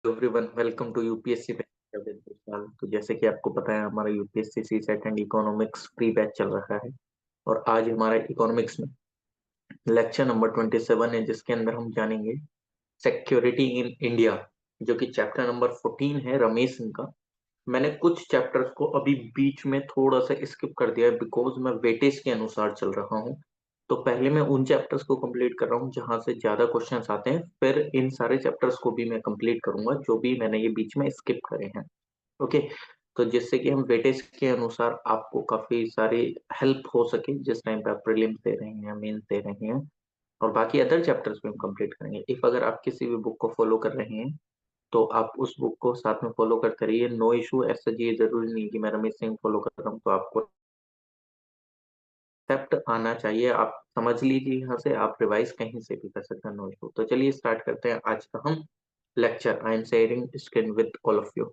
Everyone, welcome to UPSC with Vishal. तो जैसे कि आपको पता है, हमारा UPSC CSAT and economics pre batch चल रहा है। और आज हमारा इकोनॉमिक्स में लेक्चर नंबर 27 है, जिसके अंदर हम जानेंगे सिक्योरिटी इन इंडिया, जो कि चैप्टर नंबर 14 है रमेश सिंह का। मैंने कुछ चैप्टर्स को अभी बीच में थोड़ा सा स्किप कर दिया है, बिकॉज मैं वेटेज के अनुसार चल रहा हूँ। तो पहले मैं उन चैप्टर्स को कंप्लीट कर रहा हूँ जहां से ज्यादा क्वेश्चंस आते हैं, फिर इन सारे चैप्टर्स को भी मैं कंप्लीट करूंगा जो भी मैंने ये बीच में स्किप करे हैं। ओके। तो जिससे कि हम वेटेज के अनुसार आपको काफी सारी हेल्प हो सके जिस टाइम पे आप प्रीलिम्स दे रहे हैं, मेंस दे रहे हैं। और बाकी अदर चैप्टर्स भी हम कंप्लीट करेंगे। इफ अगर आप किसी भी बुक को फॉलो कर रहे हैं तो आप उस बुक को साथ में फॉलो करते रहिए, नो इशू। ऐसा ये जरूरी नहीं कि मैं रमेश सिंह फॉलो कर रहा हूँ तो आपको एक्सेप्ट आना चाहिए। आप समझ लीजिए, यहाँ से आप रिवाइज कहीं से भी कर सकते हैं, नो इशू। तो चलिए स्टार्ट करते हैं आज का हम lecture. I am sharing screen with all of you.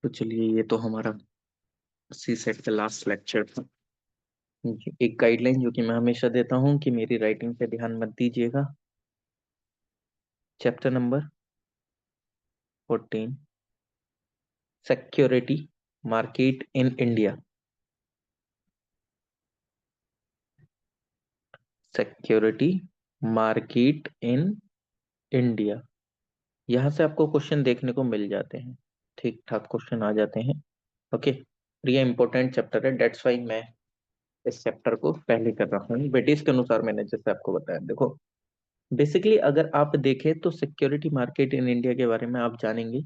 तो चलिए, ये तो हमारा सी सेट का लास्ट लेक्चर था। एक गाइडलाइन जो कि मैं हमेशा देता हूँ कि मेरी राइटिंग पे ध्यान मत दीजिएगा। Chapter number 14, security market in India. Security market in India. यहाँ से आपको क्वेश्चन देखने को मिल जाते हैं, ठीक ठाक क्वेश्चन आ जाते हैं। ओके। ये इंपॉर्टेंट चैप्टर है, डेट्स वाई मैं इस चैप्टर को पहले कर रहा हूँ ब्रिटिश के अनुसार। मैंने जैसे आपको बताया, देखो बेसिकली अगर आप देखें तो सिक्योरिटी मार्केट इन इंडिया के बारे में आप जानेंगे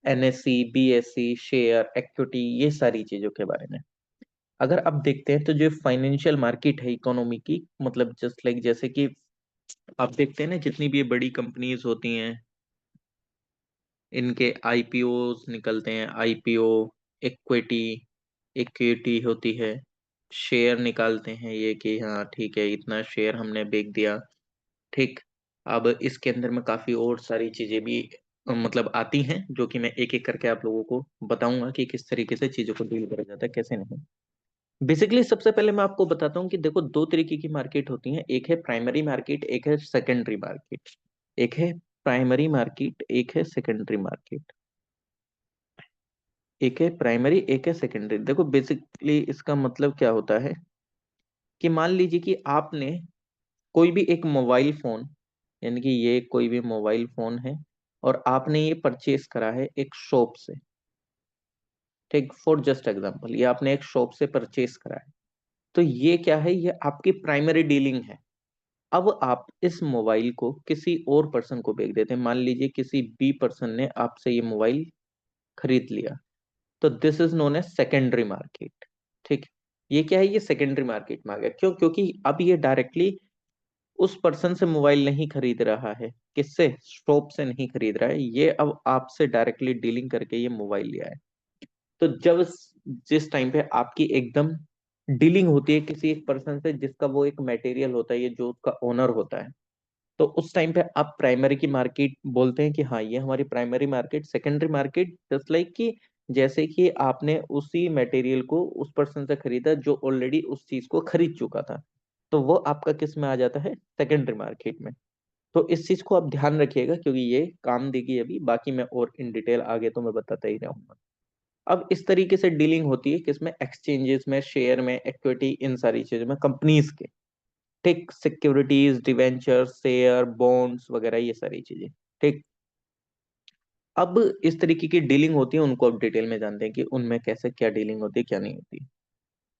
एनएससी, बीएससी, शेयर, इक्विटी, ये सारी चीजों के बारे में। अगर आप देखते हैं तो जो फाइनेंशियल मार्केट है इकोनॉमी की, मतलब जस्ट लाइक जैसे कि आप देखते हैं ना, जितनी भी ये बड़ी कंपनीज होती हैं इनके आईपीओ निकलते हैं। आईपीओ, इक्विटी, इक्विटी होती है, शेयर निकालते हैं ये कि हाँ ठीक है, इतना शेयर हमने बेच दिया। ठीक। अब इसके अंदर में काफी और सारी चीजें भी मतलब आती हैं, जो कि मैं एक एक करके आप लोगों को बताऊंगा कि किस तरीके से चीजों को डील करा जाता है, कैसे नहीं। बेसिकली सबसे पहले मैं आपको बताता हूँ कि देखो, दो तरीके की मार्केट होती है। एक है प्राइमरी मार्केट, एक है सेकेंडरी मार्केट। एक है प्राइमरी मार्केट, एक है सेकेंडरी मार्केट। एक है प्राइमरी, एक है सेकेंडरी। देखो बेसिकली इसका मतलब क्या होता है कि मान लीजिए कि आपने कोई भी एक मोबाइल फोन, यानी कि ये कोई भी मोबाइल फोन है, और आपने ये परचेस करा है एक शॉप से। ठीक, फॉर जस्ट एग्जांपल, ये आपने एक शॉप से परचेस करा है। तो ये क्या है, ये आपकी प्राइमरी डीलिंग है। अब आप इस मोबाइल को किसी और पर्सन को बेच देते हैं। मान लीजिए किसी बी पर्सन ने आपसे ये मोबाइल खरीद लिया, तो this is known as secondary market. ठीक। ये क्या है, ये सेकेंडरी मार्केट में आ गया। क्यों? क्योंकि अब ये डायरेक्टली उस पर्सन से मोबाइल नहीं खरीद रहा है, किससे, शॉप से नहीं खरीद रहा है, ये अब आपसे डायरेक्टली डीलिंग करके ये मोबाइल लिया है। तो जब जिस टाइम पे आपकी एकदम डीलिंग होती है किसी एक पर्सन से जिसका वो एक मटेरियल होता है, ये जो उसका ओनर होता है, तो उस टाइम पे आप प्राइमरी की मार्केट बोलते हैं कि हाँ ये हमारी primary market. Secondary market just like कि जैसे कि आपने उसी मटेरियल को उस पर्सन से खरीदा जो ऑलरेडी उस चीज को खरीद चुका था, तो वो आपका किस में आ जाता है, सेकेंडरी मार्केट में। तो इस चीज को आप ध्यान रखिएगा, क्योंकि ये काम देगी अभी, बाकी मैं और इन डिटेल आगे तो मैं बताता ही रहूंगा। अब इस तरीके से डीलिंग होती है किसमें, एक्सचेंजेस में, शेयर में, इक्विटी, इन सारी चीजों में, कंपनीज के। ठीक, सिक्योरिटीज, डिवेंचर, शेयर, बॉन्ड्स वगैरह, ये सारी चीजें। ठीक। अब इस तरीके की डीलिंग होती है, उनको अब डिटेल में जानते हैं कि उनमें कैसे क्या डीलिंग होती है, क्या नहीं होती।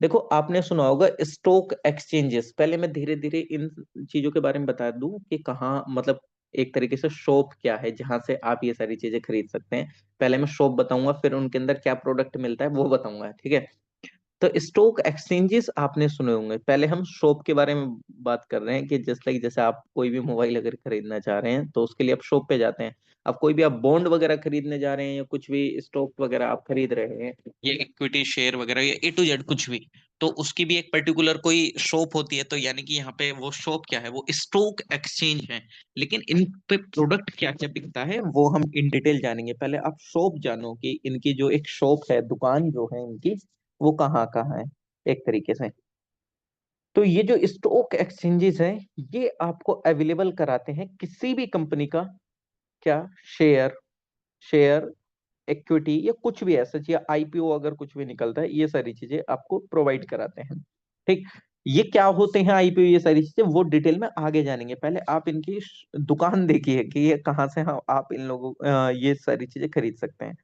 देखो आपने सुना होगा स्टॉक एक्सचेंजेस। पहले मैं धीरे धीरे इन चीजों के बारे में बता दूं कि कहाँ, मतलब एक तरीके से शॉप क्या है जहां से आप ये सारी चीजें खरीद सकते हैं। पहले मैं शॉप बताऊंगा, फिर उनके अंदर क्या प्रोडक्ट मिलता है वो बताऊंगा, ठीक है। तो स्टॉक एक्सचेंजेस आपने सुने होंगे। पहले हम शॉप के बारे में बात कर रहे हैं कि जस्ट लाइक जैसे आप कोई भी मोबाइल अगर खरीदना चाह रहे हैं तो उसके लिए आप शॉप पे जाते हैं। अब कोई भी आप बॉन्ड वगैरह खरीदने जा रहे हैं या कुछ भी स्टॉक वगैरह आप खरीद रहे हैं, ये इक्विटी शेयर वगैरह या A to Z कुछ भी, तो उसकी भी एक पर्टिकुलर कोई शॉप होती है। तो यानी कि यहाँ पे वो शॉप क्या है, वो स्टॉक एक्सचेंज है। लेकिन इन पे प्रोडक्ट क्या क्या बिकता है वो हम इन डिटेल जानेंगे। पहले आप शॉप जानो कि इनकी जो एक शॉप है, दुकान जो है इनकी, वो कहाँ कहाँ है एक तरीके से। तो ये जो स्टॉक एक्सचेंजेस हैं, ये आपको अवेलेबल कराते हैं किसी भी कंपनी का क्या, शेयर, शेयर, इक्विटी या कुछ भी ऐसा या IPO अगर कुछ भी निकलता है, ये सारी चीजें आपको प्रोवाइड कराते हैं। ठीक, ये क्या होते हैं IPO, ये सारी चीजें वो डिटेल में आगे जानेंगे। पहले आप इनकी दुकान देखिए कि ये कहाँ से, हाँ आप इन लोगों ये सारी चीजें खरीद सकते हैं।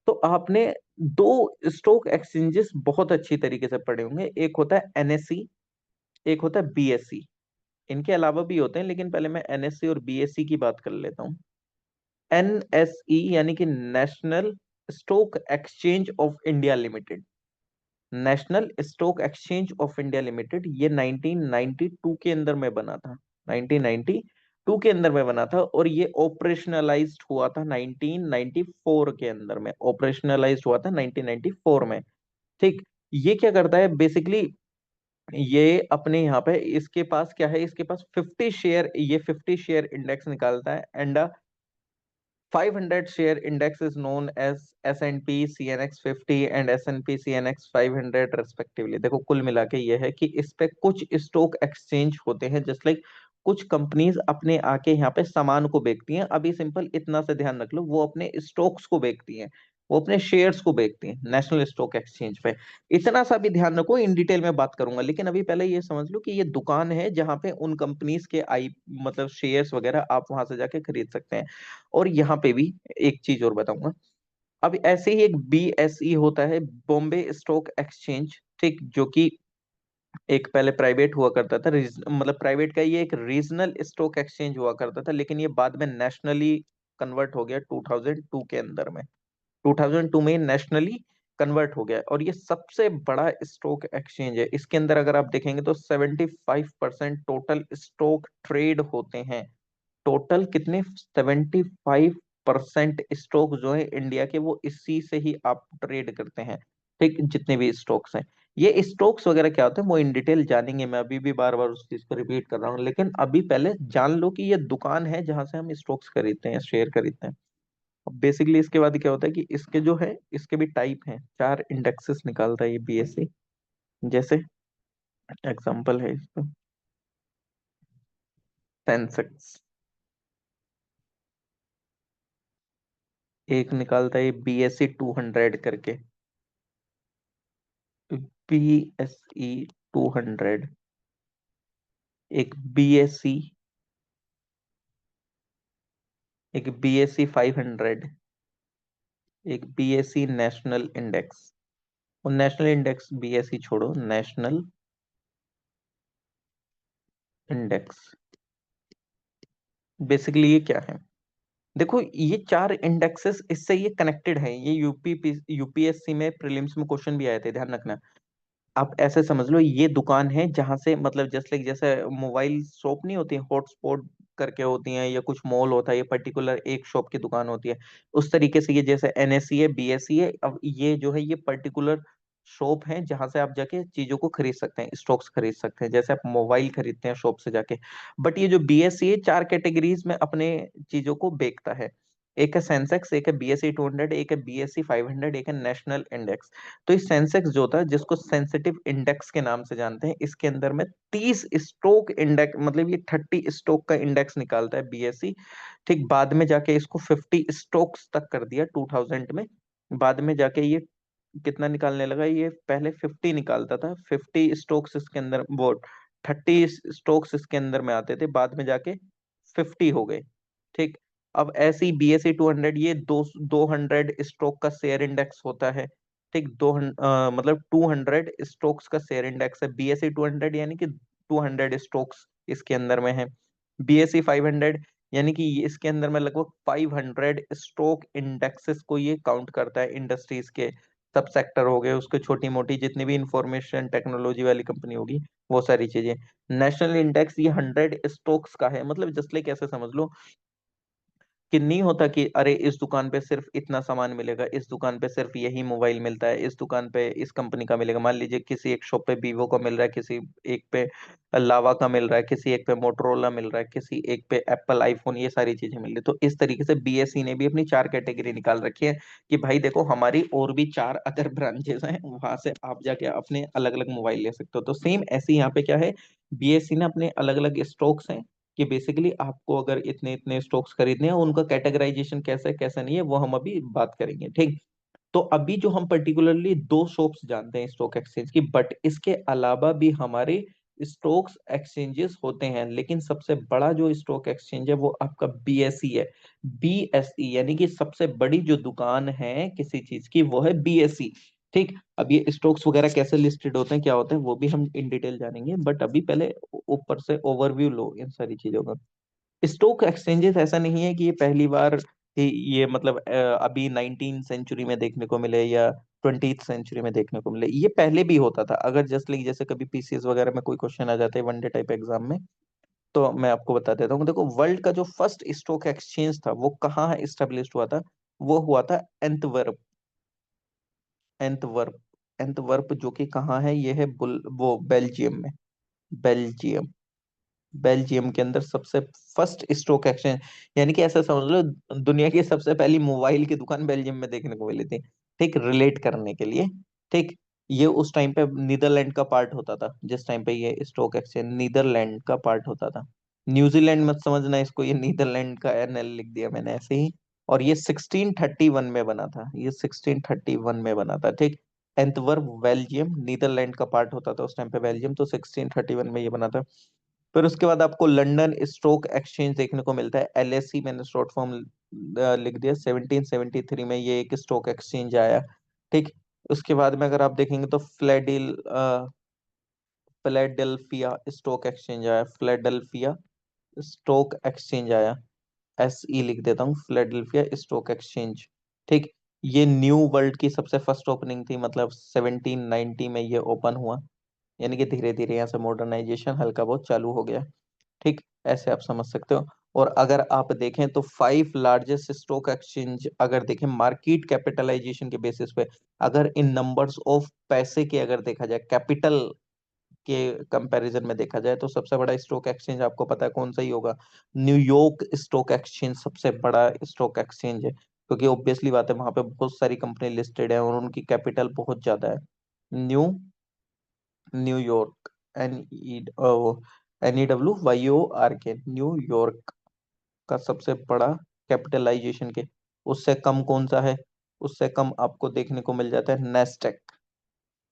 तो आपने दो स्टॉक एक्सचेंजेस बहुत अच्छी तरीके से पढ़े होंगे, एक होता है NSE, एक होता है BSE। इनके अलावा भी होते हैं, लेकिन पहले मैं NSE और BSE की बात कर लेता हूँ। NSE यानी कि national stock exchange of India limited, national stock exchange of India limited, ये 1992 के अंदर में बना था। 1992 के अंदर में बना था, और ये ऑपरेशनलाइज्ड हुआ था 1994 के अंदर में, ऑपरेशनलाइज्ड हुआ था 1994 में। ठीक, ये क्या करता है बेसिकली, ये अपने यहाँ पे इसके पास क्या है, इसके पास 50 शेयर, ये 50 शेयर इंडेक्स निकालता है। And 500 share index is known as S&P CNX 50 and S&P CNX 500 respectively। देखो कुल मिला के ये है कि इस पे कुछ स्टॉक एक्सचेंज होते हैं, जस्ट लाइक कुछ कंपनीज अपने आके यहाँ पे सामान को बेचती हैं। अभी सिंपल इतना से ध्यान रख लो, वो अपने स्टॉक्स को बेचती हैं, वो अपने शेयर्स को बेचती हैं नेशनल स्टॉक एक्सचेंज पे। इतना सा भी ध्यान रखो, इन डिटेल में बात करूंगा, लेकिन अभी पहले ये समझ लो कि ये दुकान है जहां पे उन कंपनीज के मतलब शेयर्स वगैरह आप वहां से जाके खरीद सकते हैं। और यहाँ पे भी एक चीज और बताऊंगा। अब ऐसे ही एक BSE होता है, बॉम्बे स्टॉक एक्सचेंज। ठीक, जो कि एक पहले प्राइवेट हुआ करता था, मतलब प्राइवेट का ये एक रीजनल स्टॉक एक्सचेंज हुआ करता था, लेकिन ये बाद में नेशनली कन्वर्ट हो गया 2002 के अंदर में। 2002 में नेशनली कन्वर्ट हो गया, और ये सबसे बड़ा स्टॉक एक्सचेंज है। इसके अंदर अगर आप देखेंगे तो 75% टोटल स्टॉक ट्रेड होते हैं। टोटल कितने, 75% स्टॉक जो है इंडिया के, वो इसी से ही आप ट्रेड करते हैं। ठीक, जितने भी स्टॉक्स हैं, ये स्टॉक्स वगैरह क्या होते हैं वो इन डिटेल जानेंगे। मैं अभी भी बार बार उस चीज को रिपीट कर रहा हूँ, लेकिन अभी पहले जान लो कि ये दुकान है जहां से हम स्टॉक्स खरीदते हैं, शेयर खरीदते हैं। अब बेसिकली इसके बाद क्या होता है कि इसके जो है, इसके भी टाइप हैं, 4 इंडेक्सेस निकालता है ये BSE। जैसे एग्जांपल है इसका सेंसेक्स, एक निकालता है BSE 200 करके, BSE 200, एक BSE, एक BSE 500, एक BSE नेशनल इंडेक्स। और नेशनल इंडेक्स BSE छोड़ो, नेशनल इंडेक्स। बेसिकली ये क्या है, देखो ये 4 इंडेक्सेस इससे ये कनेक्टेड है। ये UPSC में प्रीलिम्स में क्वेश्चन भी आए थे, ध्यान रखना। आप ऐसे समझ लो, ये दुकान है जहां से, मतलब जस्ट लाइक जैसे मोबाइल शॉप नहीं होती, हॉटस्पॉट करके होती हैं, या कुछ मॉल होता है, ये पर्टिकुलर एक शॉप की दुकान होती है। उस तरीके से ये जैसे NSE है, BSE है, अब ये जो है ये पर्टिकुलर शॉप है जहां से आप जाके चीजों को खरीद सकते हैं, स्टॉक्स खरीद सकते हैं, जैसे आप मोबाइल खरीदते हैं शॉप से जाके। बट ये जो BSE है 4 कैटेगरीज में अपने चीजों को बेचता है। एक है सेंसेक्स, एक है BSE 200, एक है BSE 500, एक है नेशनल इंडेक्स। तो इस सेंसेक्स जो होता है, जिसको सेंसिटिव इंडेक्स के नाम से जानते हैं, इसके अंदर में 30 स्टॉक इंडेक्स, मतलब ये 30 स्टॉक का इंडेक्स निकालता है BSE। ठीक, बाद में जाके इसको 50 स्टॉक्स तक कर दिया 2000 में। बाद में जाके ये कितना निकालने लगा, ये पहले 50 निकालता था, 50 स्टॉक्स इसके अंदर, वो 30 स्टॉक्स इसके अंदर में आते थे, बाद में जाके 50 हो गए। ठीक, अब ऐसे ही BSE 200, ये 200 स्टॉक का शेयर इंडेक्स होता है। ठीक, मतलब 200 स्टॉक्स का शेयर इंडेक्स है BSE 200, यानी कि 200 स्टॉक्स इसके अंदर में है। BSE 500 यानी कि इसके अंदर में लगभग 500 स्टॉक इंडेक्सेस को ये काउंट करता है, इंडस्ट्रीज के सब सेक्टर हो गए उसके, छोटी मोटी जितनी भी इंफॉर्मेशन टेक्नोलॉजी वाली कंपनी होगी, वो सारी चीजें। नेशनल इंडेक्स ये 100 स्टॉक्स का है, मतलब जस्ट लाइक ऐसे समझ लो कि नहीं होता कि अरे इस दुकान पे सिर्फ इतना सामान मिलेगा, इस दुकान पे सिर्फ यही मोबाइल मिलता है, इस दुकान पे इस कंपनी का मिलेगा। मान लीजिए किसी एक शॉप पे वीवो का मिल रहा है, किसी एक पे लावा का मिल रहा है, किसी एक पे मोटरोला मिल रहा है, किसी एक पे एप्पल आईफोन, ये सारी चीजें मिल रही है। तो इस तरीके से बीएसई ने भी अपनी 4 कैटेगरी निकाल रखी है कि भाई देखो हमारी और भी 4 अदर ब्रांचेस हैं, वहां से आप जाके अपने अलग अलग मोबाइल ले सकते हो। तो सेम ऐसे ही यहाँ पे क्या है, बीएसई ने अपने अलग अलग स्टॉक्स हैं कि बेसिकली आपको अगर इतने इतने स्टॉक्स खरीदने हैं, उनका कैटेगराइजेशन कैसा है कैसा नहीं है वो हम अभी बात करेंगे, ठीक। तो अभी जो हम पर्टिकुलरली 2 शॉप्स जानते हैं स्टॉक एक्सचेंज की, बट इसके अलावा भी हमारे स्टॉक्स एक्सचेंजेस होते हैं, लेकिन सबसे बड़ा जो स्टॉक एक्सचेंज है वो आपका बीएसई है। बीएसई यानी कि सबसे बड़ी जो दुकान है किसी चीज की वो है बीएसई, ठीक। अब ये स्टॉक्स वगैरह कैसे लिस्टेड होते हैं क्या होते हैं वो भी हम इन डिटेल जानेंगे, बट अभी पहले ऊपर से ओवरव्यू लो इन सारी चीजों का। स्टॉक एक्सचेंजेस ऐसा नहीं है कि ये पहली बार ही ये मतलब अभी 19th सेंचुरी में देखने को मिले या 20th सेंचुरी में देखने को मिले, ये पहले भी होता था। अगर जस्ट लाइक जैसे कभी पीसीएस वगैरह में कोई क्वेश्चन आ जाते हैं वनडे टाइप एग्जाम में, तो मैं आपको बता देता हूँ। देखो वर्ल्ड का जो फर्स्ट स्टॉक एक्सचेंज था वो कहाँ एस्टेब्लिश हुआ था, वो हुआ था एंटवर्प। एंटवर्प, एंटवर्प जो कि कहाँ है, ये है वो बेल्जियम में। बेल्जियम, बेल्जियम के अंदर सबसे फर्स्ट स्टॉक एक्सचेंज, यानी कि ऐसा समझ लो दुनिया की सबसे पहली मोबाइल की दुकान बेल्जियम में देखने को मिली थी, ठीक, रिलेट करने के लिए, ठीक। ये उस टाइम पे नीदरलैंड का पार्ट होता था, जिस टाइम पे ये स्टॉक एक्सचेंज नीदरलैंड का पार्ट होता था। न्यूजीलैंड मत समझना इसको, ये नीदरलैंड का एनएल लिख दिया मैंने ऐसे ही। और ये 1631 में बना था, ये 1631 में बना था, ठीक। एंटवर्प बेल्जियम, नीदरलैंड का पार्ट होता था उस टाइम पे बेल्जियम, तो 1631 में ये बना था। फिर उसके बाद आपको लंदन स्टॉक एक्सचेंज देखने को मिलता है, एलएसई, मैंने शॉर्ट फॉर्म लिख दिया। 1773 में ये एक स्टॉक एक्सचेंज आया, ठीक। उसके बाद में अगर आप देखेंगे तो फिलाडेल्फिया स्टॉक एक्सचेंज आया, फिलाडेल्फिया स्टॉक एक्सचेंज आया, एस ई लिख देता हूँ, फिलाडेल्फिया स्टॉक एक्सचेंज, ठीक। ये न्यू वर्ल्ड की सबसे फर्स्ट ओपनिंग थी, मतलब 1790 में ये ओपन हुआ, यानी कि धीरे धीरे यहाँ से मॉडर्नाइजेशन हल्का बहुत चालू हो गया, ठीक। ऐसे आप समझ सकते हो। और अगर आप देखें तो 5 लार्जेस्ट स्टॉक एक्सचेंज अगर देखें मार्केट कैपिटलाइजेशन के बेसिस पे, अगर इन नंबर्स ऑफ पैसे के अगर देखा जाए, कैपिटल के कंपैरिजन में देखा जाए, तो सबसे बड़ा स्टॉक एक्सचेंज आपको पता है कौन सा ही होगा, न्यूयॉर्क स्टॉक एक्सचेंज सबसे बड़ा स्टॉक एक्सचेंज है, क्योंकि ऑब्वियसली बात है वहां पे बहुत सारी कंपनी लिस्टेड है और उनकी कैपिटल बहुत ज्यादा है। New New York, N E NEWYORK, New York का सबसे बड़ा कैपिटलाइजेशन के, उससे कम कौन सा है, उससे कम आपको देखने को मिल जाता है नेस्टेक,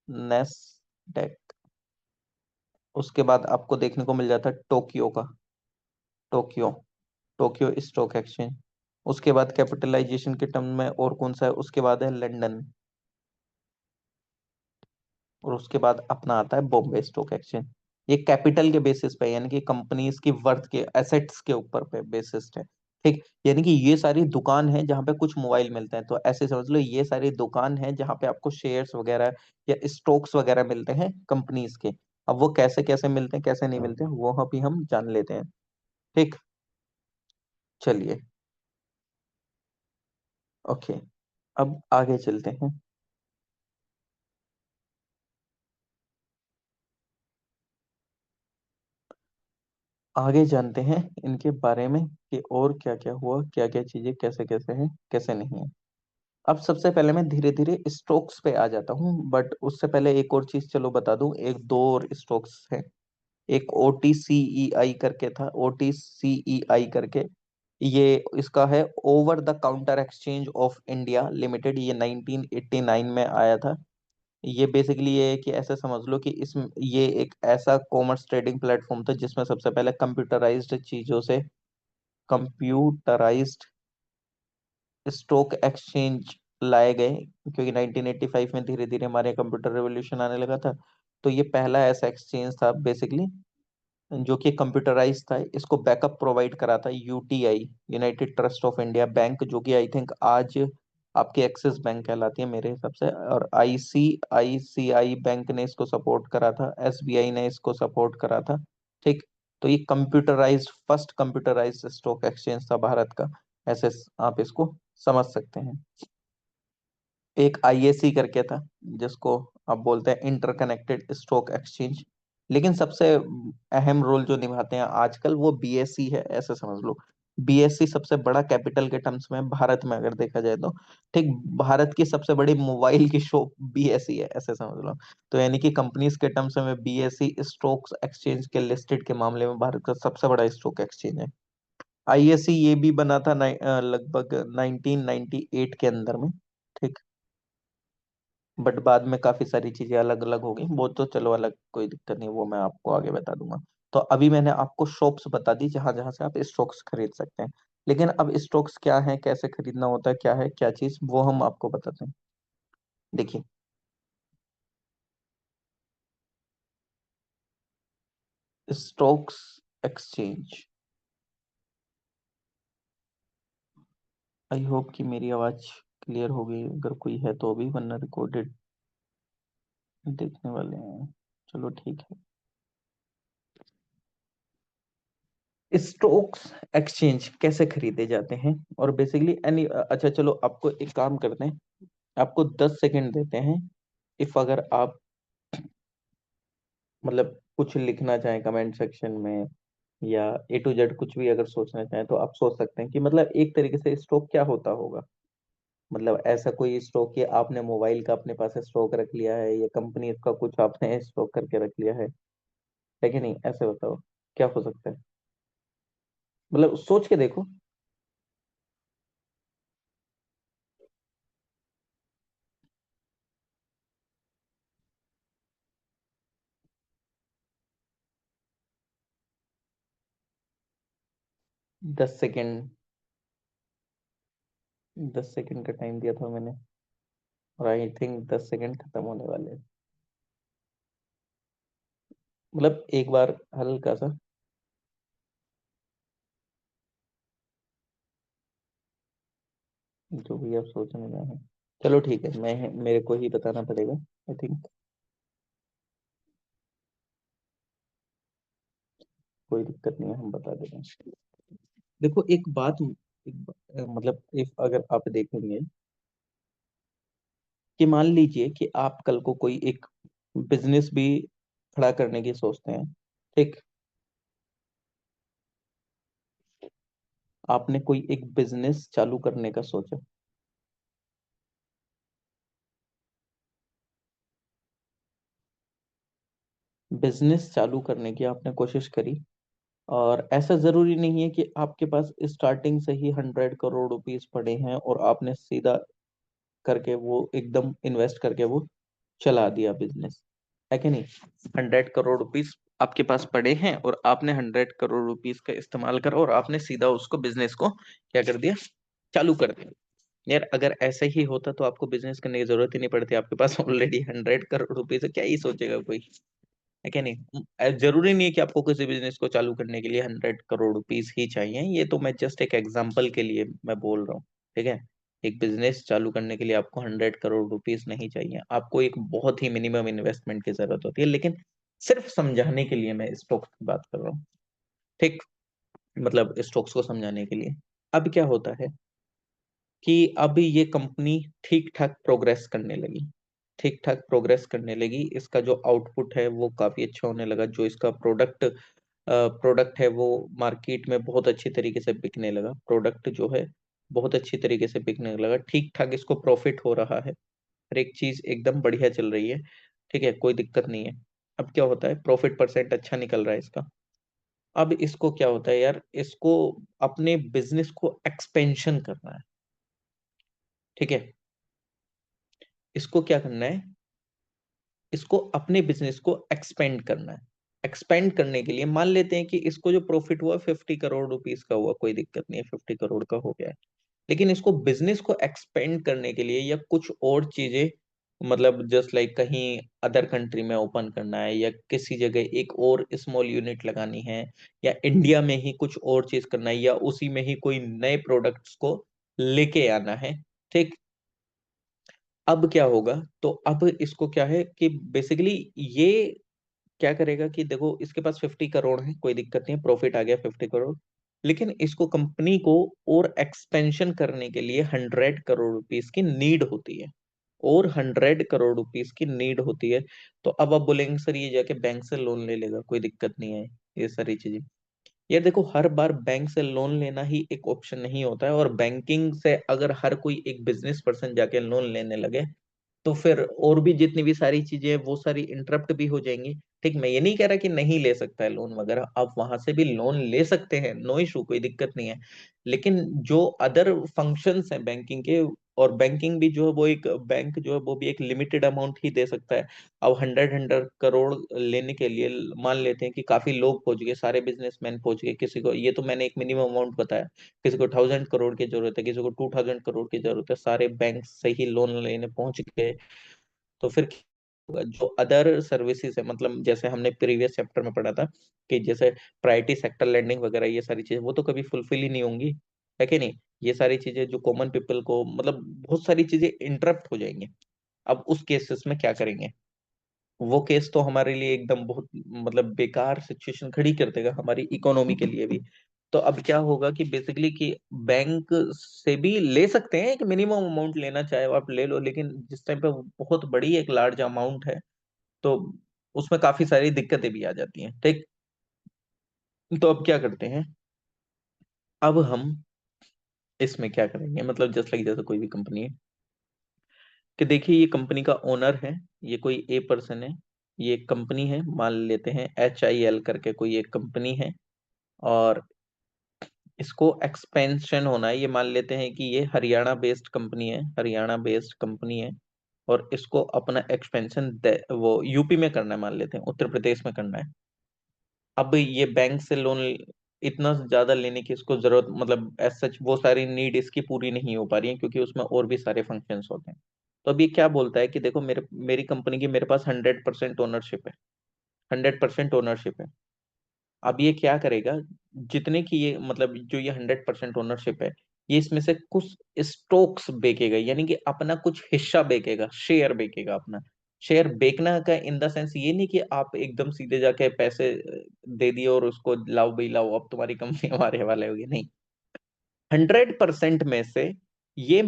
नेस्डेक। उसके बाद आपको देखने को मिल जाता है टोक्यो का, टोक्यो, टोक्यो स्टॉक एक्सचेंज। उसके बाद कैपिटलाइजेशन के टर्म में और कौन सा है, उसके बाद है लंदन। और उसके बाद अपना आता है बॉम्बे स्टॉक एक्सचेंज। ये कैपिटल के बेसिस पे, यानी कि कंपनीज की वर्थ के, एसेट्स के ऊपर पे बेसिस है, ठीक। यानी कि ये सारी दुकान है जहाँ पे कुछ मोबाइल मिलते हैं, तो ऐसे समझ लो ये सारी दुकान है जहाँ पे आपको शेयर्स वगैरह या स्टॉक्स वगैरह मिलते हैं कंपनीज के। अब वो कैसे कैसे मिलते हैं कैसे नहीं मिलते हैं वो अभी हम जान लेते हैं, ठीक। चलिए, ओके, अब आगे चलते हैं, आगे जानते हैं इनके बारे में कि और क्या क्या हुआ, क्या क्या चीजें कैसे कैसे हैं कैसे नहीं है। अब सबसे पहले मैं धीरे धीरे स्टॉक्स पे आ जाता हूँ, बट उससे पहले एक और चीज चलो बता दूं, एक दो और स्टॉक्स हैं। एक OTCEI करके था, OTCEI करके, ये इसका है over the counter exchange of India limited, ये 1989 में आया था। ये बेसिकली ये है कि ऐसे समझ लो कि इसमें ये एक ऐसा कॉमर्स ट्रेडिंग प्लेटफॉर्म था जिसमें सबसे पहले कंप्यूटराइज्ड चीजों से, कंप्यूटराइज्ड स्टॉक एक्सचेंज लाए गए, क्योंकि 1985 में धीरे धीरे हमारे कंप्यूटर रेवोल्यूशन आने लगा था। तो ये पहला ऐसा एक्सचेंज था बेसिकली जो कि कंप्यूटराइज था। इसको बैकअप प्रोवाइड करा था UTI, United trust of India bank, जो कि आई थिंक आज आपकी एक्सिस बैंक कहलाती है मेरे हिसाब से, और ICICI बैंक ने इसको सपोर्ट करा था, SBI ने इसको सपोर्ट करा था, ठीक। तो ये computerised, first computerised stock exchange था भारत का। ऐसे आप इसको समझ सकते हैं। एक आईएसी करके था, जिसको आप बोलते हैं इंटरकनेक्टेड स्टॉक एक्सचेंज। लेकिन सबसे अहम रोल जो निभाते हैं आजकल वो बीएसई है, ऐसे समझ लो। बीएसई सबसे बड़ा कैपिटल के टर्म्स में भारत में अगर देखा जाए तो, ठीक, भारत की सबसे बड़ी मोबाइल की शॉप बीएसई है, ऐसे समझ लो। तो यानी कि कंपनीज के टर्म्स में बीएसई स्टॉक एक्सचेंज के लिस्टेड के मामले में भारत का सबसे बड़ा स्टॉक एक्सचेंज है। आईएसई ये भी बना था लगभग 1998 के अंदर में। ठीक। बट बाद में काफी सारी चीजें अलग अलग हो गई, वो तो चलो अलग, कोई दिक्कत नहीं, वो मैं आपको आगे बता दूंगा। तो अभी मैंने आपको शॉप्स बता दी जहां जहां से आप स्टॉक्स खरीद सकते हैं। लेकिन अब स्टॉक्स क्या है, कैसे खरीदना होता है, क्या है क्या चीज, वो हम आपको बताते हैं। देखिए, स्टॉक्स एक्सचेंज, आई होप कि मेरी आवाज क्लियर हो गई, अगर कोई है तो अभी, वरना रिकॉर्डेड देखने वाले हैं। चलो ठीक है। स्टॉक्स एक्सचेंज कैसे खरीदे जाते हैं, और बेसिकली एनी, अच्छा चलो आपको एक काम करते हैं, आपको 10 सेकंड देते हैं। इफ अगर आप मतलब कुछ लिखना चाहें कमेंट सेक्शन में, या A to Z कुछ भी अगर सोचना चाहें, तो आप सोच सकते हैं कि मतलब एक तरीके से स्टॉक क्या होता होगा। मतलब ऐसा कोई स्टॉक कि आपने मोबाइल का अपने पास स्टॉक रख लिया है, या कंपनी का कुछ आपने स्टॉक करके रख लिया है कि नहीं, ऐसे बताओ क्या हो सकता है। मतलब सोच के देखो। 10 सेकंड, 10 सेकंड का टाइम दिया था मैंने, और आई थिंक 10 सेकंड खत्म होने वाले हैं। मतलब एक बार हल्का सा, जो भी आप सोचने में है। चलो ठीक है, मैं मेरे को ही बताना पड़ेगा, आई थिंक। कोई दिक्कत नहीं है, हम बता देते हैं। देखो एक बात, मतलब इफ अगर आप देखेंगे कि मान लीजिए कि आप कल को कोई एक बिजनेस भी खड़ा करने की सोचते हैं। ठीक। आपने कोई एक बिजनेस चालू करने का सोचा, बिजनेस चालू करने की आपने कोशिश करी, और ऐसा जरूरी नहीं है कि आपके पास स्टार्टिंग से ही 100 करोड़ रुपीस पड़े हैं और आपने सीधा करके वो एकदम इन्वेस्ट करके वो चला दिया बिजनेस, है कि नहीं। 100 करोड़ रुपीस आपके पास पड़े हैं और आपने 100 करोड़ रुपीस का इस्तेमाल करा, और आपने सीधा उसको बिजनेस को क्या कर दिया, चालू कर दिया। यार अगर ऐसा ही होता तो आपको बिजनेस करने की जरूरत ही नहीं पड़ती, आपके पास ऑलरेडी 100 करोड़ रुपीस है, क्या ही सोचेगा कोई, है क्या नहीं। जरूरी नहीं है कि आपको किसी बिजनेस को चालू करने के लिए 100 करोड़ रुपीस ही चाहिए, ये तो मैं जस्ट एक एग्जांपल के लिए मैं बोल रहा हूँ। ठीक है। एक बिजनेस चालू करने के लिए आपको 100 करोड़ रुपीस नहीं चाहिए, आपको एक बहुत ही मिनिमम इन्वेस्टमेंट की जरूरत होती है। लेकिन सिर्फ समझाने के लिए मैं स्टॉक्स की बात कर रहा हूँ। ठीक। मतलब स्टॉक्स को समझाने के लिए, अब क्या होता है कि अब ये कंपनी ठीक ठाक प्रोग्रेस करने लगी, ठीक ठाक प्रोग्रेस करने लगी, इसका जो आउटपुट है वो काफी अच्छा होने लगा, जो इसका प्रोडक्ट है वो मार्केट में बहुत अच्छी तरीके से बिकने लगा, प्रोडक्ट जो है बहुत अच्छी तरीके से बिकने लगा, ठीक ठाक इसको प्रॉफिट हो रहा है, हर एक चीज एकदम बढ़िया चल रही है। ठीक है, कोई दिक्कत नहीं है। अब क्या होता है, प्रॉफिट परसेंट अच्छा निकल रहा है इसका। अब इसको क्या होता है यार, इसको अपने बिजनेस को एक्सपेंशन करना है। ठीक है। इसको क्या करना है, इसको अपने बिजनेस को एक्सपेंड करना है। एक्सपेंड करने के लिए मान लेते हैं कि इसको जो प्रॉफिट हुआ 50 करोड़ रुपीस का हुआ, कोई दिक्कत नहीं है, 50 करोड़ का हो गया है। लेकिन इसको बिजनेस को एक्सपेंड करने के लिए या कुछ और चीजें, मतलब जस्ट लाइक कहीं अदर कंट्री में ओपन करना है, या किसी जगह एक और स्मॉल यूनिट लगानी है, या इंडिया में ही कुछ और चीज करना है, या उसी में ही कोई नए प्रोडक्ट्स को लेके आना है। ठीक। अब क्या होगा, तो अब इसको क्या है कि बेसिकली ये क्या करेगा कि देखो इसके पास 50 करोड़ है, कोई दिक्कत नहीं है, प्रॉफिट आ गया 50 करोड़। लेकिन इसको कंपनी को और एक्सपेंशन करने के लिए 100 करोड़ रुपीस की नीड होती है, और 100 करोड़ रुपीस की नीड होती है। तो अब आप बोलेंगे सर ये जाके बैंक से लोन ले लेगा, कोई दिक्कत नहीं है, ये सारी चीजें। यार देखो, हर बार बैंक से लोन लेना ही एक ऑप्शन नहीं होता है, और बैंकिंग से अगर हर कोई एक बिजनेस पर्सन जाके लोन लेने लगे तो फिर और भी जितनी भी सारी चीजें हैं वो सारी इंटरप्ट भी हो जाएंगी। ठीक, मैं ये नहीं कह रहा कि नहीं ले सकता है लोन वगैरह, आप वहां से भी लोन ले सकते हैं, नो इशू, कोई दिक्कत नहीं है। लेकिन जो अदर फंक्शंस हैं बैंकिंग के, और बैंकिंग भी जो है वो एक बैंक जो है वो भी एक लिमिटेड अमाउंट ही दे सकता है। अब 100 करोड़ लेने के लिए मान लेते हैं कि काफी लोग पहुंच गए, सारे बिजनेसमैन पहुंच गए, किसी को, ये तो मैंने एक मिनिमम अमाउंट बताया, किसी को 1000 करोड़ की जरूरत है, किसी को 2000 करोड़ की जरूरत है, सारे बैंक से ही लोन लेने पहुंच गए, तो फिर क्या होगा? जो अदर सर्विसेज है, मतलब जैसे हमने प्रीवियस चैप्टर में पढ़ा था कि जैसे प्रायोरिटी सेक्टर लेंडिंग वगैरह, ये सारी चीजें वो तो कभी फुलफिल ही नहीं होंगी, है कि नहीं? ये सारी चीजें जो कॉमन पीपल को, मतलब बहुत सारी चीजें इंटरप्ट हो जाएंगी। अब उस केसेस में क्या करेंगे? वो केस तो हमारे लिए एकदम बहुत, मतलब बेकार सिचुएशन खड़ी कर देगा हमारी इकोनॉमी के लिए भी। तो अब क्या होगा कि बेसिकली कि बैंक से भी ले सकते हैं, एक मिनिमम अमाउंट लेना चाहे वो आप ले लो, लेकिन जिस टाइम पे बहुत बड़ी एक लार्ज अमाउंट है तो उसमें काफी सारी दिक्कतें भी आ जाती हैं। ठीक, तो अब क्या करते हैं, अब हम इसमें क्या करेंगे, मतलब जस्ट लाइक जैसे कोई भी कंपनी है, कि देखिए ये कंपनी का ओनर है, ये कोई ए पर्सन है, ये एक कंपनी है, मान लेते हैं HIL करके कोई एक कंपनी है, और इसको एक्सपेंशन होना है, ये मान लेते हैं कि ये हरियाणा बेस्ड कंपनी है, हरियाणा बेस्ड कंपनी है, और इसको अपना एक्सपेंशन वो यूपी में करना है, मान लेते हैं उत्तर प्रदेश में करना है। अब ये बैंक से लोन इतना ज्यादा लेने की इसको जरूरत, मतलब एज सच वो सारी नीड इसकी पूरी नहीं हो पा रही है, क्योंकि उसमें और भी सारे फंक्शंस होते हैं। तो अब ये क्या बोलता है कि देखो मेरी कंपनी की मेरे पास 100% ओनरशिप है, 100% ओनरशिप है। अब ये क्या करेगा, जितने की ये, मतलब जो ये 100% ओनरशिप है, ये इसमें से कुछ स्टॉक्स बेचेगा, यानी कि अपना कुछ हिस्सा बेचेगा, शेयर बेचेगा अपना। शेयर बेचना का इन द सेंस ये नहीं कि आप एकदम सीधे जाके पैसे दे दिए और उसको लाओ भाई लाओ अब तुम्हारी कंपनी हमारे हवाले होगी, नहीं। 100% में से ये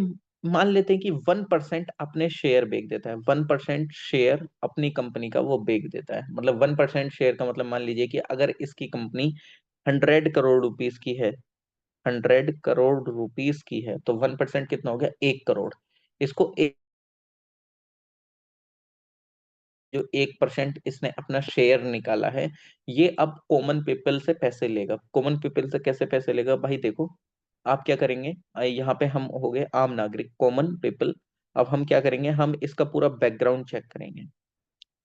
मान लेते हैं कि 1% अपने शेयर बेच देता है, 1% शेयर अपनी कंपनी का वो बेच देता है। मतलब 1% शेयर का मतलब मान लीजिए कि अगर इसकी कंपनी 100 करोड़ रुपीस की है, 100 करोड़ रुपीस की है, तो 1% कितना हो गया, 1 करोड़। इसको जो 1% इसने अपना शेयर निकाला है, ये अब कॉमन पीपल से पैसे लेगा। कॉमन पीपल से कैसे पैसे लेगा भाई, देखो आप क्या करेंगे, यहाँ पे हम हो गए आम नागरिक, कॉमन पीपल। अब हम क्या करेंगे, हम इसका पूरा बैकग्राउंड चेक करेंगे।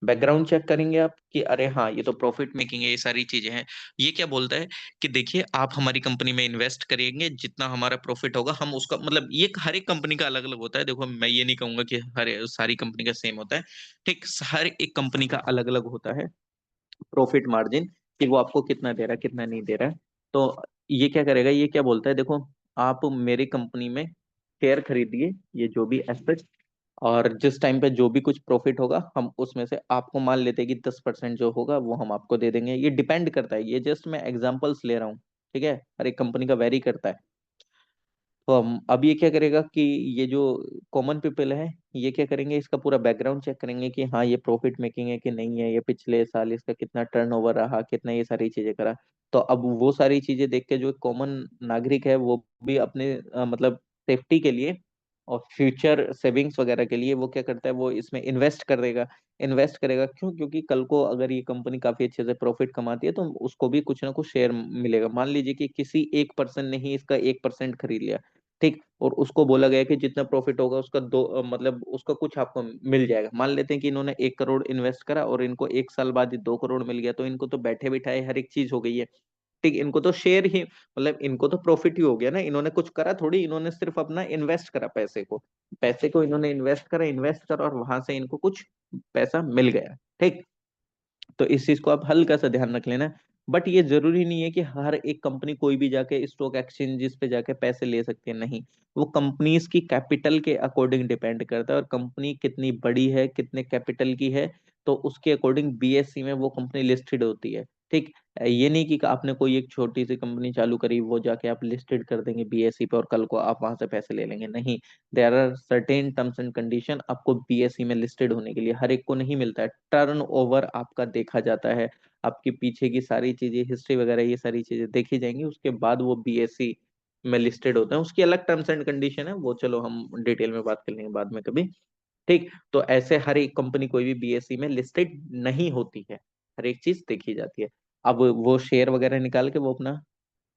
बैकग्राउंड चेक करेंगे आप कि अरे हाँ ये तो प्रॉफिट मेकिंग है, ये सारी चीजें हैं। ये क्या बोलता है कि देखिए आप हमारी कंपनी में इन्वेस्ट करेंगे, जितना हमारा प्रॉफिट होगा हम उसका, मतलब ये हर एक कंपनी का अलग अलग होता है, देखो मैं ये नहीं कहूंगा कि हर सारी कंपनी का सेम होता है। ठीक, हर एक कंपनी का अलग अलग होता है प्रॉफिट मार्जिन, कि वो आपको कितना दे रहा है कितना नहीं दे रहा है। तो ये क्या करेगा, ये क्या बोलता है, देखो आप मेरी कंपनी में शेयर खरीदिए, ये जो भी एसेट, और जिस टाइम पे जो भी कुछ प्रॉफिट होगा हम उसमें से आपको, मान लेते हैं कि 10% जो होगा वो हम आपको दे देंगे। ये डिपेंड करता है, ये जस्ट मैं एग्जांपल्स ले रहा हूँ, ठीक है, हर एक कंपनी का वेरी करता है। तो हम अब ये क्या करेगा कि ये जो कॉमन पीपल है, ये क्या करेंगे, इसका पूरा बैकग्राउंड चेक करेंगे कि हाँ ये प्रॉफिट मेकिंग है कि नहीं है, ये पिछले साल इसका कितना टर्नओवर रहा, कितना, ये सारी चीजें करा। तो अब वो सारी चीजें देख के जो कॉमन नागरिक है वो भी अपने मतलब सेफ्टी के लिए और फ्यूचर सेविंग्स वगैरह के लिए वो क्या करता है, वो इसमें इन्वेस्ट कर देगा। इन्वेस्ट करेगा क्यों, क्योंकि कल को अगर ये कंपनी काफी अच्छे से प्रॉफिट कमाती है तो उसको भी कुछ ना कुछ शेयर मिलेगा। मान लीजिए कि किसी एक पर्सन ने ही इसका 1% खरीद लिया, ठीक, और उसको बोला गया कि जितना प्रॉफिट होगा उसका दो मतलब उसका कुछ आपको मिल जाएगा। मान लेते हैं कि इन्होंने 1 करोड़ इन्वेस्ट करा और इनको 1 साल बाद ही 2 करोड़ मिल गया, तो इनको तो बैठे बिठाए हर एक चीज हो गई है। ठीक, इनको तो शेयर ही, मतलब इनको तो प्रॉफिट ही हो गया ना, इन्होंने कुछ करा थोड़ी, इन्होंने सिर्फ अपना इन्वेस्ट करा, पैसे को इन्होंने इन्वेस्ट करा और वहां से इनको कुछ पैसा मिल गया। ठीक, तो इस चीज को आप हल्का सा ध्यान रख लेना। बट ये जरूरी नहीं है कि हर एक कंपनी कोई भी जाके स्टॉक एक्सचेंजेस पे जाके पैसे ले सकती है, नहीं। वो कंपनीज की कैपिटल के अकॉर्डिंग डिपेंड करता है, और कंपनी कितनी बड़ी है, कितने कैपिटल की है, तो उसके अकॉर्डिंग BSE में वो कंपनी लिस्टेड होती है। ठीक। ये नहीं कि आपने कोई एक छोटी सी कंपनी चालू करी, वो जाके आप लिस्टेड कर देंगे बीएसई पे और कल को आप वहां से पैसे ले लेंगे, नहीं। There are certain terms and condition, आपको बीएसई में लिस्टेड होने के लिए हर एक को नहीं मिलता है। टर्न ओवर आपका देखा जाता है, आपके पीछे की सारी चीजें, हिस्ट्री वगैरह, ये सारी चीजें देखी जाएंगी, उसके बाद वो बीएसई में लिस्टेड होता है। उसकी अलग टर्म्स एंड कंडीशन है, वो चलो हम डिटेल में बात कर लेंगे बाद में कभी। ठीक। तो ऐसे हर एक कंपनी कोई भी बीएसई में लिस्टेड नहीं होती है, हर एक चीज देखी जाती है। अब वो शेयर वगैरह निकाल के वो अपना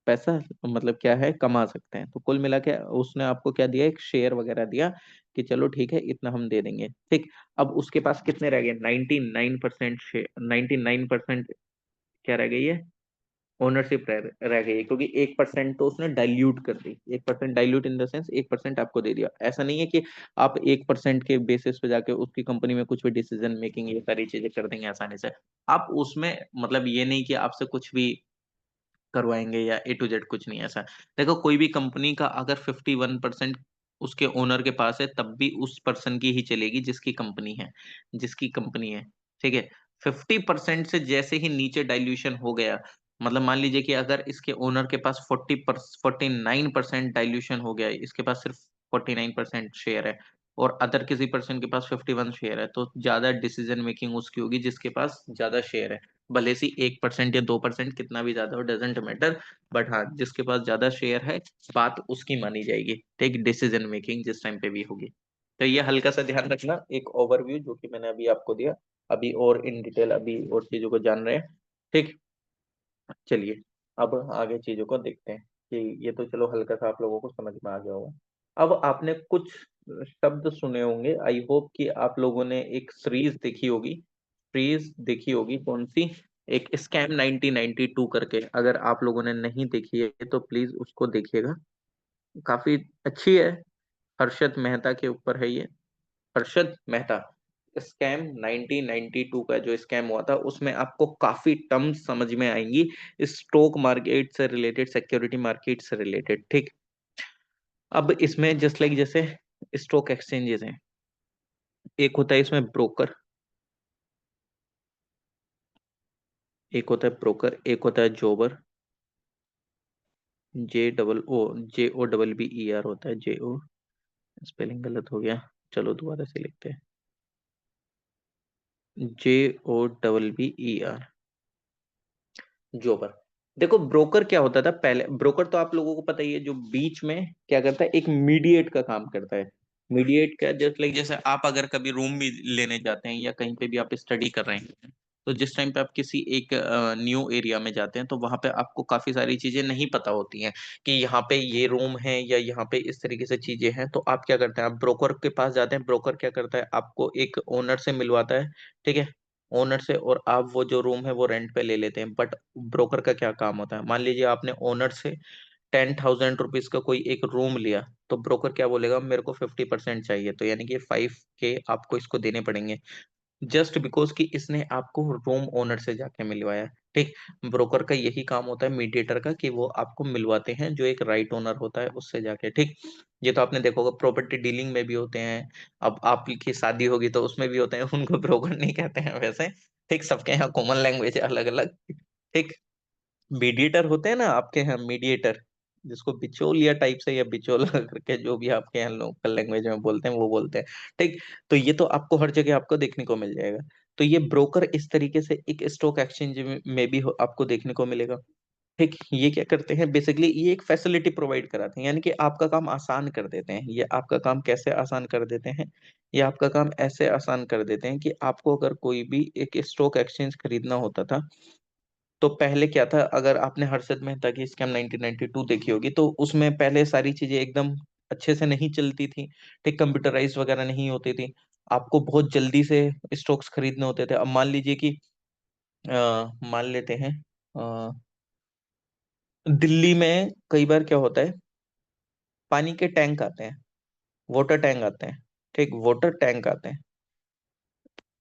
पैसा मतलब क्या है कमा सकते हैं। तो कुल मिला के उसने आपको क्या दिया, एक शेयर वगैरह दिया कि चलो ठीक है इतना हम दे देंगे। ठीक। अब उसके पास कितने रह गए, 99% शेयर, 99% क्या रह गई है, ओनरशिप रह गई है, क्योंकि 1% तो उसने डाइल्यूट कर दी। 1% डाइल्यूट इन द सेंस 1% आपको दे दिया। ऐसा नहीं है कि आप 1% के बेसिस पे जाके उसकी कंपनी में कुछ भी डिसीजन मेकिंग ये सारी चीजें कर देंगे आसानी से। आप उसमें मतलब ये नहीं कि आपसे कुछ भी करवाएंगे या ए टू जेड, कुछ नहीं ऐसा। देखो कोई भी कंपनी का अगर 51% उसके ओनर के पास है, तब भी उस पर्सन की ही चलेगी जिसकी कंपनी है, जिसकी कंपनी है। ठीक है। 50% से जैसे ही नीचे डाइल्यूशन हो गया, मतलब मान लीजिए कि अगर इसके ओनर के पास 49% डाइल्यूशन हो गया, इसके पास सिर्फ 49% शेयर है और अदर किसी पर्सन के पास 51 शेयर है, तो ज्यादा डिसीजन मेकिंग उसकी होगी जिसके पास ज्यादा शेयर है। भले से 1% या 2% कितना भी ज्यादा हो, डजेंट मैटर। बट हाँ, जिसके पास ज्यादा शेयर है, बात उसकी मानी जाएगी। ठीक। डिसीजन मेकिंग जिस टाइम पे भी होगी। तो ये हल्का सा ध्यान रखना, एक ओवरव्यू जो कि मैंने अभी आपको दिया। अभी और इन डिटेल अभी और चीजों को जान रहे हैं। ठीक। चलिए अब आगे चीजों को देखते हैं कि ये तो चलो हल्का सा आप लोगों को समझ में आ गया होगा। अब आपने कुछ शब्द सुने होंगे, आई होप कि आप लोगों ने एक सीरीज देखी होगी। सीरीज देखी होगी कौन सी, एक स्कैम 1992 करके। अगर आप लोगों ने नहीं देखी है तो प्लीज उसको देखिएगा, काफी अच्छी है। हर्षद मेहता के ऊपर है ये। हर्षद मेहता, स्कैम 1992 का जो स्कैम हुआ था, उसमें आपको काफी टर्म्स समझ में आएंगी, स्टॉक मार्केट से रिलेटेड, सिक्योरिटी मार्केट से रिलेटेड। ठीक। अब इसमें जस्ट लाइक जैसे स्टॉक एक्सचेंजेस हैं, एक होता है इसमें ब्रोकर, एक होता है ब्रोकर, एक होता है जोबर। JOOBER होता है, JO। स्पेलिंग गलत हो गया, चलो दोबारा से लिखते हैं, JOER, जोबर। देखो ब्रोकर क्या होता था पहले, ब्रोकर तो आप लोगों को पता ही है, जो बीच में क्या करता है, एक मीडिएट का काम करता है। मीडिएट का जस्ट लाइक जैसे आप अगर कभी रूम भी लेने जाते हैं या कहीं पे भी आप स्टडी कर रहे हैं, तो जिस टाइम पे आप किसी एक न्यू एरिया में जाते हैं, तो वहां पे आपको काफी सारी चीजें नहीं पता होती हैं कि यहाँ पे ये रूम है या यहाँ पे इस तरीके से चीजें हैं। तो आप क्या करते हैं, आप ब्रोकर के पास जाते हैं। ब्रोकर क्या करता है, आपको एक ओनर से मिलवाता है। ठीक है। ओनर से, और आप वो जो रूम है वो रेंट पे ले लेते हैं। बट ब्रोकर का क्या काम होता है, मान लीजिए आपने ओनर से 10,000 रुपीज का कोई एक रूम लिया, तो ब्रोकर क्या बोलेगा, मेरे को 50% चाहिए, तो यानी कि 5K आपको इसको देने पड़ेंगे, जस्ट बिकॉज कि इसने आपको रूम ओनर से जाके मिलवाया। ठीक। ब्रोकर का यही काम होता है, मीडिएटर का, कि वो आपको मिलवाते हैं जो एक राइट ओनर होता है उससे जाके। ठीक। ये तो आपने देखा होगा, प्रॉपर्टी डीलिंग में भी होते हैं। अब आपकी शादी होगी तो उसमें भी होते हैं, उनको ब्रोकर नहीं कहते हैं वैसे। ठीक। सबके यहाँ कॉमन लैंग्वेज है अलग अलग। ठीक। मीडिएटर होते हैं ना आपके यहाँ, मीडिएटर, जिसको बिचौलिया टाइप से या बिचौला करके जो भी आपके यहाँ लोकल लैंग्वेज में बोलते हैं वो बोलते हैं। ठीक। तो ये तो आपको हर जगह आपको देखने को मिल जाएगा। तो ये ब्रोकर इस तरीके से एक स्टॉक एक्सचेंज में भी आपको देखने को मिलेगा। ठीक। ये क्या करते हैं, बेसिकली ये एक फैसिलिटी प्रोवाइड कराते हैं, यानी कि आपका काम आसान कर देते हैं। ये आपका काम कैसे आसान कर देते हैं, ये आपका काम ऐसे आसान कर देते हैं कि आपको अगर कोई भी एक स्टॉक एक्सचेंज खरीदना होता था, तो पहले क्या था, अगर आपने हर्षद मेहता की स्कैम 1992 देखी होगी, तो उसमें पहले सारी चीजें एकदम अच्छे से नहीं चलती थी। ठीक। कंप्यूटराइज वगैरह नहीं होती थी, आपको बहुत जल्दी से स्टॉक्स खरीदने होते थे। अब मान लीजिए कि मान लेते हैं अ, दिल्ली में कई बार क्या होता है, पानी के टैंक आते हैं, वाटर टैंक आते हैं। ठीक। वाटर टैंक आते हैं,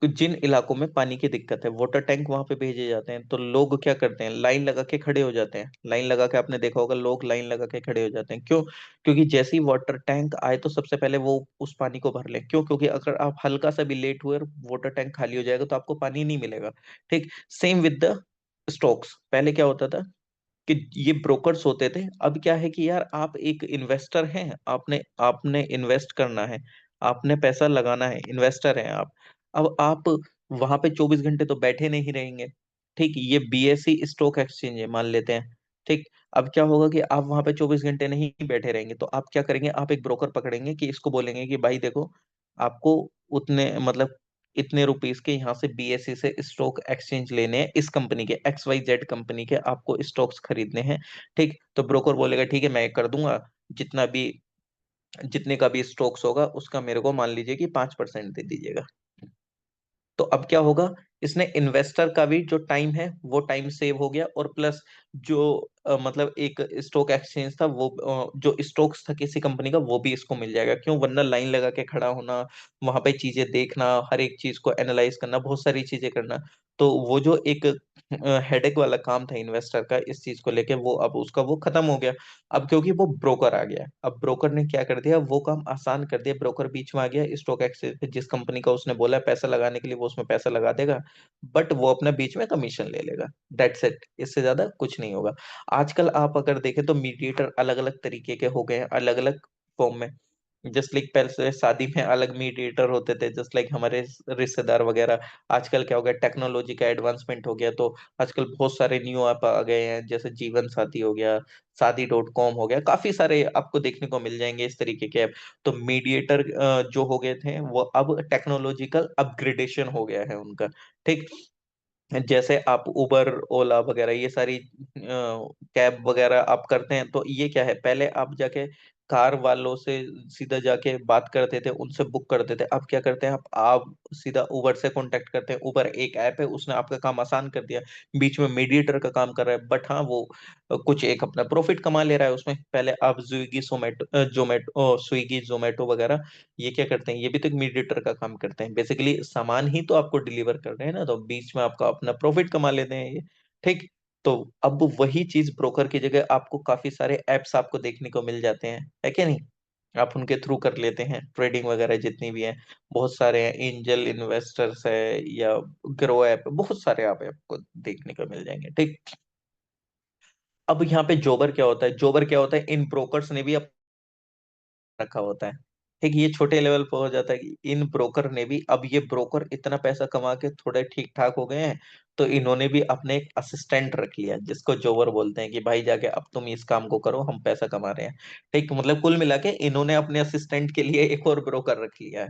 जिन इलाकों में पानी की दिक्कत है, वाटर टैंक वहां पे भेजे जाते हैं। तो लोग क्या करते हैं, लाइन लगा के खड़े हो जाते हैं। लाइन लगा के, आपने देखा होगा, लोग लाइन लगा के खड़े हो जाते हैं। क्यों? क्योंकि जैसे ही वाटर टैंक आए तो सबसे पहले वो उस पानी को भर ले। क्यों? क्योंकि अगर आप हल्का सा भी लेट हुए और वाटर टैंक खाली हो जाएगा तो आपको पानी नहीं मिलेगा। ठीक। Same with the stocks. पहले क्या होता था कि ये ब्रोकर्स होते थे। अब क्या है कि यार आप एक इन्वेस्टर हैं, आपने आपने इन्वेस्ट करना है, आपने पैसा लगाना है, इन्वेस्टर हैं आप। अब आप वहां पे 24 घंटे तो बैठे नहीं रहेंगे। ठीक, ये बीएसई स्टॉक एक्सचेंज है मान लेते हैं। ठीक, अब क्या होगा कि आप वहां पे 24 घंटे नहीं बैठे रहेंगे, तो आप क्या करेंगे, आप एक ब्रोकर पकड़ेंगे कि इसको बोलेंगे कि भाई देखो, आपको उतने मतलब इतने रुपीस के यहाँ से बीएसई से स्टॉक एक्सचेंज लेने हैं, इस कंपनी के XYZ कंपनी के आपको स्टॉक्स खरीदने हैं। ठीक, तो ब्रोकर बोलेगा ठीक है मैं कर दूंगा, जितना भी जितने का भी स्टॉक्स होगा उसका मेरे को मान लीजिए कि 5% दे दीजिएगा। तो अब क्या होगा, इसने इन्वेस्टर का भी जो टाइम है वो टाइम सेव हो गया, और प्लस जो मतलब एक स्टॉक एक्सचेंज था वो जो स्टॉक्स था किसी कंपनी का वो भी इसको मिल जाएगा। क्यों, वरना लाइन लगा के खड़ा होना, वहां पे चीजें देखना, हर एक चीज को एनालाइज करना, बहुत सारी चीजें करना, तो वो जो एक हेडेक वाला काम था इन्वेस्टर का इस चीज को लेके, वो अब उसका वो खत्म हो गया। अब क्योंकि वो ब्रोकर आ गया, अब ब्रोकर ने क्या कर दिया, वो काम आसान कर दिया। ब्रोकर बीच में आ गया, स्टॉक एक्सचेंज पे जिस कंपनी का उसने बोला है पैसा लगाने के लिए वो उसमें पैसा लगा देगा, बट वो अपना बीच में कमीशन ले लेगा। दैट्स इट, इससे ज्यादा कुछ नहीं होगा। आजकल आप अगर देखें तो मीडिएटर अलग अलग तरीके के हो गए हैं, अलग अलग फॉर्म में। जस्ट लाइक पहले से शादी में अलग मीडिएटर होते थे, जस्ट लाइक हमारे रिश्तेदार वगैरह। आजकल क्या हो गया, टेक्नोलॉजी का एडवांसमेंट हो गया, तो आजकल बहुत सारे न्यू ऐप आ गए हैं, जैसे जीवन साथी हो गया, शादी.com हो गया, काफी सारे आपको देखने को मिल जाएंगे इस तरीके के ऐप। तो मीडिएटर जो हो गए थे वो अब टेक्नोलॉजिकल अपग्रेडेशन हो गया है उनका। ठीक, जैसे आप उबर ओला वगैरह ये सारी कैब वगैरह आप करते हैं, तो ये क्या है, पहले आप जाके कार वालों से सीधा जाके बात करते थे, उनसे बुक करते थे। अब क्या करते हैं आप सीधा उबर से कांटेक्ट करते हैं। उबर एक ऐप है, उसने आपका काम आसान कर दिया, बीच में मीडिएटर का काम कर रहा है, बट हाँ वो कुछ एक अपना प्रॉफिट कमा ले रहा है उसमें। पहले आप स्विगी जोमेटो जोमेटो स्विगी जोमेटो वगैरह ये क्या करते हैं, ये भी तो एक मीडिएटर का काम करते हैं, बेसिकली सामान ही तो आपको डिलीवर कर रहे हैं ना, तो बीच में आपका अपना प्रॉफिट कमा लेते हैं ये। ठीक, तो अब वही चीज ब्रोकर की जगह आपको काफी सारे एप्स आपको देखने को मिल जाते हैं, है क्या नहीं। आप उनके थ्रू कर लेते हैं ट्रेडिंग वगैरह जितनी भी है, बहुत सारे हैं, एंजल इन्वेस्टर्स है या ग्रो ऐप, बहुत सारे आप आपको देखने को मिल जाएंगे। ठीक, अब यहाँ पे जोबर क्या होता है, जोबर क्या होता है, इन ब्रोकर्स ने भी रखा होता है। ठीक, ये छोटे लेवल पर हो जाता है कि इन ब्रोकर ने भी, अब ये ब्रोकर इतना पैसा कमा के थोड़े ठीक ठाक हो गए हैं, तो इन्होंने भी अपने एक असिस्टेंट रख लिया जिसको जोवर बोलते हैं कि भाई जाके अब तुम इस काम को करो, हम पैसा कमा रहे हैं। ठीक, मतलब कुल मिला के इन्होंने अपने असिस्टेंट के लिए एक और ब्रोकर रख लिया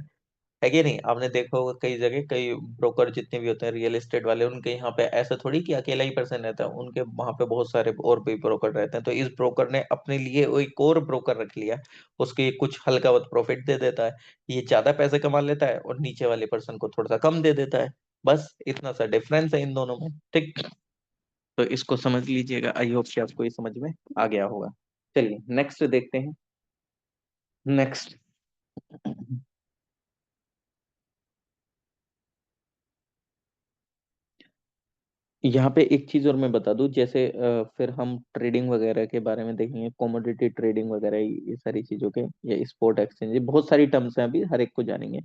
है कि नहीं। आपने देखा होगा कई जगह कई ब्रोकर जितने भी होते हैं रियल एस्टेट वाले, उनके यहाँ पे ऐसा थोड़ी कि अकेला ही पर्सन रहता है, उनके वहां पे बहुत सारे और भी ब्रोकर रहते हैं। तो इस ब्रोकर ने अपने लिए वो एक और ब्रोकर रख लिया, उसके कुछ हल्का बहुत प्रॉफिट दे देता है, ये ज्यादा पैसे कमा लेता है और नीचे वाले पर्सन को थोड़ा सा कम दे देता है। बस इतना सा डिफरेंस है इन दोनों में। ठीक, तो इसको समझ लीजिएगा, आई होप कि आपको ये समझ में आ गया होगा। चलिए नेक्स्ट देखते हैं। नेक्स्ट, यहाँ पे एक चीज और मैं बता दूं, जैसे फिर हम ट्रेडिंग वगैरह के बारे में देखेंगे, कमोडिटी ट्रेडिंग वगैरह ये सारी चीजों के, या स्पॉट एक्सचेंज, बहुत सारी टर्म्स हैं, अभी हर एक को जानेंगे।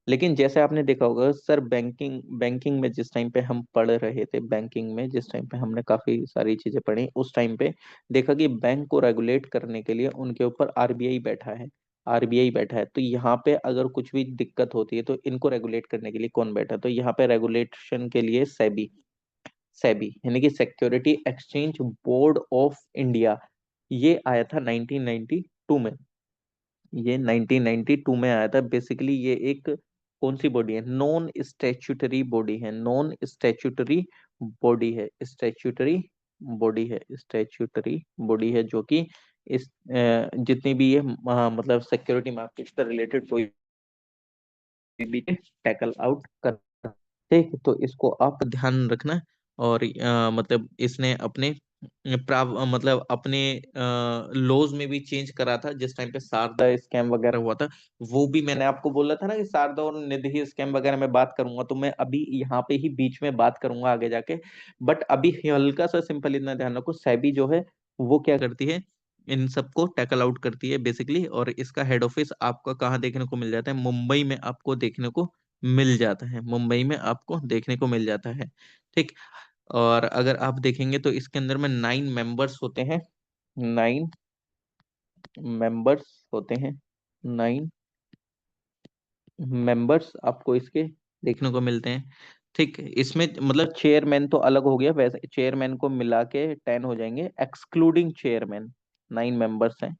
लेकिन जैसे आपने देखा होगा सर, बैंकिंग बैंकिंग में जिस टाइम पे हम पढ़ रहे थे, बैंकिंग में जिस टाइम पे हमने काफी सारी चीजें पढ़ी, उस टाइम पे देखा कि बैंक को रेगुलेट करने के लिए उनके ऊपर आरबीआई बैठा है। आरबीआई बैठा है, तो यहाँ पे अगर कुछ भी दिक्कत होती है तो इनको रेगुलेट करने के लिए कौन बैठा है, तो यहाँ पे रेगुलेशन के लिए सेबी। सेबी यानी कि security exchange board of India, ये आया था 1992 में। ये 1992 में आया था। बेसिकली ये एक कौन सी बॉडी है, नॉन स्टैट्यूटरी बॉडी है, नॉन स्टैट्यूटरी बॉडी है, स्टैट्यूटरी बॉडी है, स्टैट्यूटरी बॉडी है, जो कि इस जितनी भी ये मतलब सिक्योरिटी मार्केट से रिलेटेड कोई भी टैकल आउट कर। ठीक, तो इसको आप ध्यान रखना। और मतलब इसने अपने मतलब अपने लॉज में भी चेंज करा था जिस टाइम पे शारदा स्कैम वगैरह हुआ था। वो भी मैंने आपको बोला था ना कि शारदा और निधि स्कैम वगैरह में बात करूंगा, तो मैं अभी यहाँ पे ही बीच में बात करूंगा आगे जाके। बट अभी हल्का सा सिंपल इतना ध्यान रखो, सेबी जो है वो क्या करती है, इन सबको टैकल आउट करती है बेसिकली। और इसका हेड ऑफिस आपका कहाँ देखने को मिल जाता है, मुंबई में आपको देखने को मिल जाता है, मुंबई में आपको देखने को मिल जाता है। ठीक, और अगर आप देखेंगे तो इसके अंदर में 9 मेंबर्स होते हैं, 9 मेंबर्स होते हैं, 9 मेंबर्स आपको इसके देखने को मिलते हैं। ठीक, इसमें मतलब चेयरमैन तो अलग हो गया, वैसे चेयरमैन को मिला के 10 हो जाएंगे, एक्सक्लूडिंग चेयरमैन 9 मेंबर्स हैं।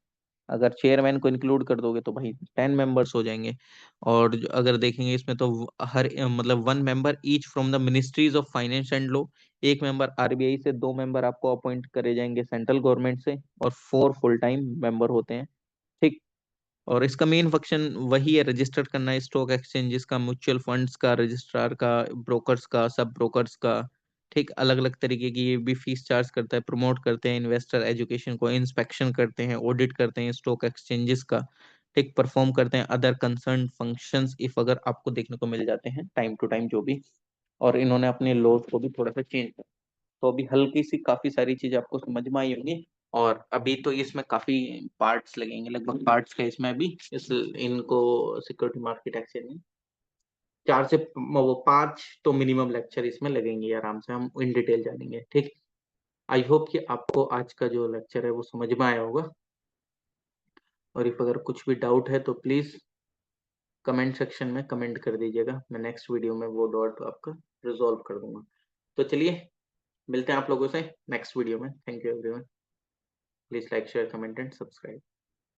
अगर चेयरमैन को इंक्लूड कर दोगे तो भाई 10 मेंबर्स हो जाएंगे। और अगर देखेंगे इसमें तो हर मतलब 1 member each from the ministries of finance and law, 1 member RBI से, 2 मेंबर आपको अपॉइंट करे जाएंगे सेंट्रल गवर्नमेंट से, और 4 फुल टाइम मेंबर होते हैं। ठीक। और इसका मेन फंक्शन वही है, रजिस्टर करना स्टॉक एक्सचेंजेस का, म्यूचुअल फंड्स का, रजिस्ट्रार का, ब्रोकर्स का, सब ब्रोकर्स का। ठीक, अलग अलग तरीके की ये भी फीस चार्ज करता है, प्रमोट करते हैं इन्वेस्टर एजुकेशन को, इंस्पेक्शन करते हैं, ऑडिट करते हैं स्टॉक एक्सचेंजेस का। ठीक, परफॉर्म करते हैं अदर कंसर्न फंक्शंस इफ अगर आपको देखने को मिल जाते हैं टाइम टू टाइम जो भी। और इन्होंने अपने लॉज को भी थोड़ा सा चेंज, तो अभी हल्की सी काफी सारी चीजें आपको समझ में आई होंगी। और अभी तो इसमें काफी पार्ट्स लगेंगे, लगभग पार्ट्स का इसमें अभी इस इनको सिक्योरिटी मार्केट एक्सचेंज में 4 से वो 5 तो मिनिमम लेक्चर इसमें लगेंगे, आराम से हम इन डिटेल जानेंगे। ठीक। आई होप कि आपको आज का जो लेक्चर है वो समझ में आया होगा। और इफ अगर कुछ भी डाउट है तो प्लीज कमेंट सेक्शन में कमेंट कर दीजिएगा, मैं नेक्स्ट वीडियो में वो डाउट आपका रिजॉल्व कर दूंगा। तो चलिए, मिलते हैं आप लोगों से नेक्स्ट वीडियो में। Thank you everyone. Please like share comment and subscribe.